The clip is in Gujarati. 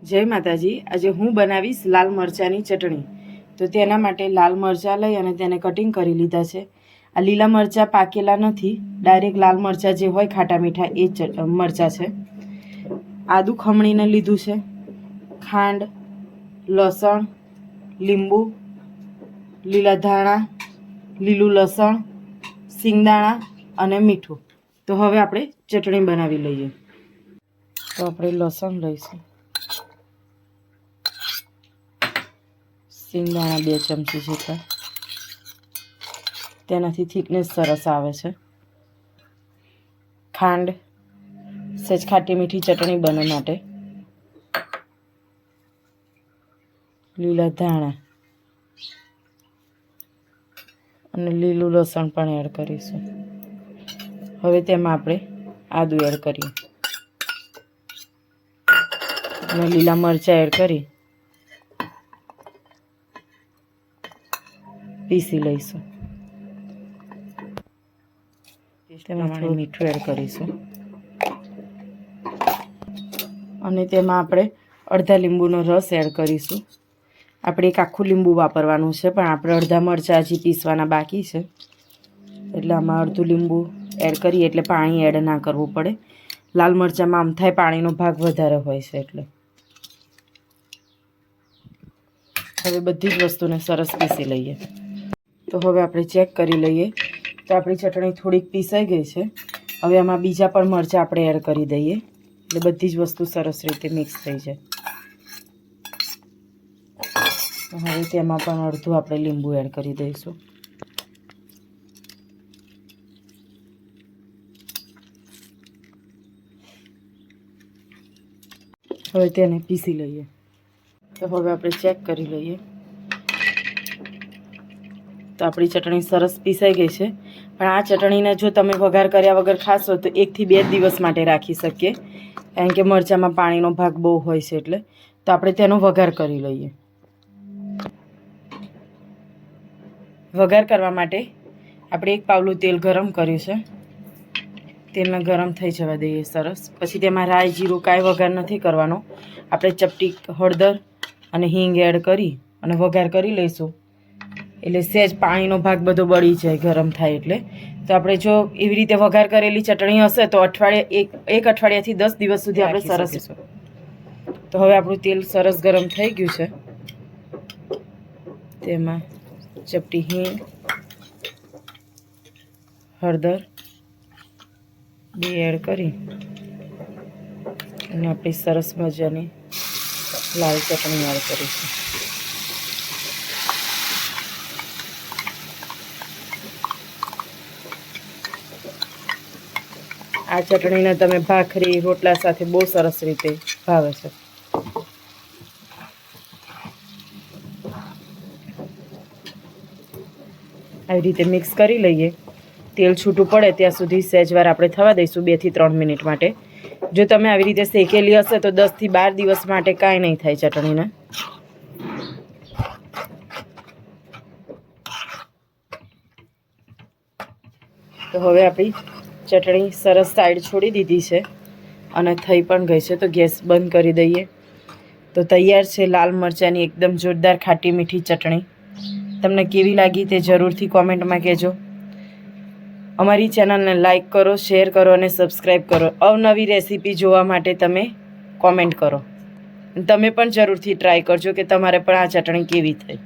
જય માતાજી। આજે હું બનાવીશ લાલ મરચાંની ચટણી। તો તેના માટે લાલ મરચાં લઈ અને તેને કટિંગ કરી લીધા છે। આ લીલા મરચાં પાકેલા નથી, ડાયરેક્ટ લાલ મરચાં જે હોય ખાટા મીઠા એ મરચાં છે। આદુ ખમણીને લીધું છે, ખાંડ, લસણ, લીંબુ, લીલા ધાણા, લીલું લસણ, સિંગદાણા અને મીઠું। તો હવે આપણે ચટણી બનાવી લઈએ। તો આપણે લસણ લઈશું, સિંગદાણા 2 ચમચી જેટલા, તેનાથી થિકનેસ સરસ આવે છે। ખાંડ, સહેજ ખાટી મીઠી ચટણી બને માટે, લીલા ધાણા અને લીલું લસણ પણ એડ કરીશું। હવે તેમાં આપણે આદુ એડ કરીએ અને લીલા મરચાં એડ કરી પીસી લઈશું। તેમાં થોડું મીઠું એડ કરીશું અને તેમાં આપણે અડધા લીંબુનો રસ એડ કરીશું। આપણે એક આખું લીંબુ વાપરવાનું છે, પણ આપણે અડધા મરચાં હજી પીસવાના બાકી છે, એટલે આમાં અડધું લીંબુ એડ કરીએ એટલે પાણી એડ ના કરવું પડે। લાલ મરચાંમાં આમ થાય પાણીનો ભાગ વધારે હોય છે એટલે। હવે બધી જ વસ્તુને સરસ પીસી લઈએ। તો હવે આપણે ચેક કરી લઈએ તો આપણી ચટણી થોડીક પીસાઈ ગઈ છે। હવે આમાં બીજા પણ મરચાં આપણે એડ કરી દઈએ એટલે બધી જ વસ્તુ સરસ રીતે મિક્સ થઈ જાય। હવે તેમાં પણ અડધું આપણે લીંબુ એડ કરી દઈશું। હવે તેને પીસી લઈએ। તો હવે આપણે ચેક કરી લઈએ તો આપણી ચટણી સરસ પીસાઈ ગઈ છે। પણ આ ચટણીને જો તમે વઘાર કર્યા વગર ખાશો તો 1 થી 2 દિવસ માટે રાખી શકીએ, કારણ કે મરચાંમાં પાણીનો ભાગ બહુ હોય છે એટલે। તો આપણે તેનો વઘાર કરી લઈએ। વઘાર કરવા માટે આપણે 1 પાવલું તેલ ગરમ કર્યું છે, તેલને ગરમ થઈ જવા દઈએ સરસ। પછી તેમાં રાઈ, જીરું કાંઈ વઘાર નથી કરવાનો, આપણે ચપટી હળદર અને હિંગ એડ કરી અને વઘાર કરી લઈશું, એટલે સહેજ પાણીનો ભાગ બધો બળી જાય ગરમ થાય એટલે। તો આપણે જો એવી રીતે વઘાર કરેલી ચટણી હશે તો એક અઠવાડિયાથી 10 દિવસ સુધી આપણે સરસ। તો હવે આપણું તેલ સરસ ગરમ થઈ ગયું છે, તેમાં ચપટી હિંગ, હળદર 2 એડ કરી અને આપણી સરસ મજાની લાલ ચટણી એડ કરીશું। આ ચટણીને તમે ભાખરી, રોટલા સાથે બહુ સરસ રીતે ભાવે છે। આવી રીતે મિક્સ કરી લઈએ। તેલ છૂટું પડે ત્યાં સુધી સહેજ વાર આપણે થવા દઈશું, 2 થી 3 મિનિટ માટે। જો તમે આવી રીતે શેકેલી હશે તો 10 થી 12 દિવસ માટે કાંઈ નહીં થાય ચટણીને। તો હવે આપણી ચટણી સરસ સાઈડ છોડી દીધી છે અને થઈ પણ ગઈ છે, તો ગેસ બંધ કરી દઈએ। તો તૈયાર છે લાલ મરચાંની એકદમ જોરદાર ખાટી મીઠી ચટણી। તમને કેવી લાગી તે જરૂરથી કોમેન્ટમાં કહેજો। અમારી ચેનલને લાઈક કરો, શેર કરો અને સબસ્ક્રાઈબ કરો। અવનવી રેસીપી જોવા માટે તમે કોમેન્ટ કરો। તમે પણ જરૂરથી ટ્રાય કરજો કે તમારે પણ આ ચટણી કેવી થઈ।